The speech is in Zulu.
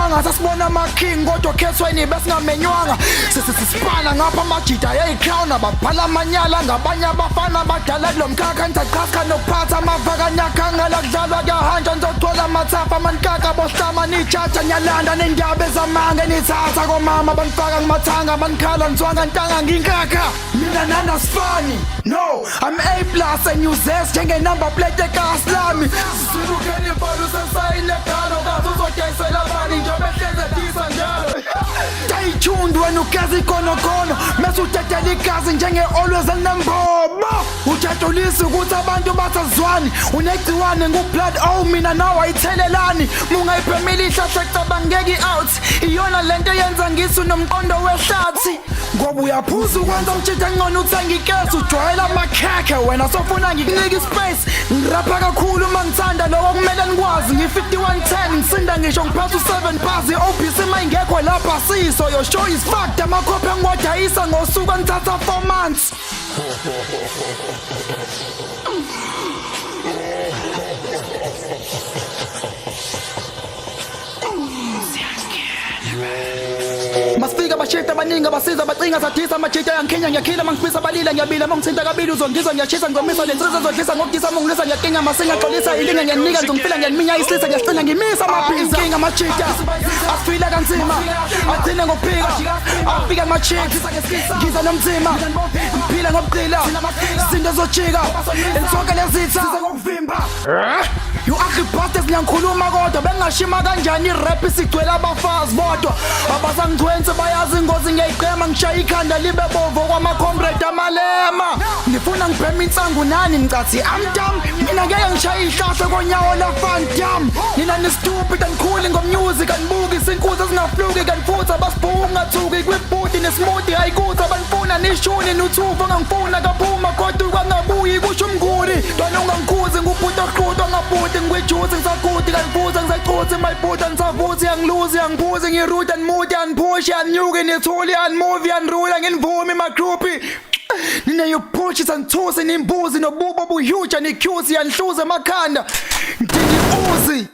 singamenywanga sasibona ama-king kodwa khethweni besingamenywanga sisipana ngapha amajida yayicrown ababhala amanyala ngabanye abafana badala kulo mkhakha ngizacasika nokuphatha amavakanyakha ngala kudlalwa kuyahanjwa nizothola amathafa amankaka bohlama nijaja nyalanda nendaba ezamanga nithatha komama banifaka ngimathanga banikhala nizwanga ntanga nginkakha mina nana sifani no I'm A plus and uses njengenumber plate ekasi lami sisuke Cannibal usesayinegalo kazi uzodayisela bani njengoba ehlezedisa njalo tayichundu wena ugazi konokono mese utetela igazi njenge-always elinambobo ujatulisa ukuthi abantu basazwani unegciwane ngublood oh mina nawe ayithelelani mungayiphemile ihlahla kucabangeki out iyona lento yenza ngisu nomqondo wehlathi ngoba uyaphuza ukwenza umtshitha ngcono uthenga ikesi ujwayela amakhekhe wena sofuna ngikunika ispace ngirapha kakhulu uma ngithanda lokho kumele nikwazi ngi-5110 ngisinda ngisho ngiphatha u7 bars i-obc uma ingekho lapha siso your show is fucked amakhophi engiwadayisa ngosuku engithatha 4 months masifika abashita abaningi abasiza bacinga sathisa amajita yangikhenya ngiyakhila mangifisa balila ngiyabila mangithinta kabili uzongizwa ngiyashisa ngizomisa lensizwe ezodlisa ngokudisa mongilisa ngiyakinga masingaxolisa ilinga ngiyanika ngizongifila ngiyaniminga isilisa ngiyasicina ngimisa amabhizinkinga amajita asifile kanzima agcine ngokuphika afika amachicks ngiza nomzima ngiphila ngobuqila izinto ezojika elithoke lezitha you ugly bastards ngiyangikhuluma kodwa bengashima kanjani irap isigcwele abafazi bodwa abazangithwense bayazi ingozi ngiyayiqema ngishaya ikhanda libe bovo kwama-comrade amalema ngifuna ngibhema insangu nani ngicathi amdam mina ngeke ngishaya ihlahla konyawo lafandam nina nistupid anikhuli ngommusic anibukisa inkuzi ezingafluki kanifutha abasibhuku ngathuki kwibhudi nesmoothi ayikuthi abanifuna nishuni nuthufa ngangifuna kaphuma kodwa ukangabuyi kusho umnguli ntwana ungangikhuzi ngubhuti oqhuti angabhuti ngikwijusi ngisakuthi kanifutha ngisachuthi mayibhuta nisavuthi yangiluzi yangiphuzi ngiruta nimuti yaniphushi yanyuki nithuli yanmuvi yanirula nginivumi magruphi nineyophushisa nithusi nimbuzi nobubo buhuja nikyusi yanihluze emakhanda ngidinga iuzi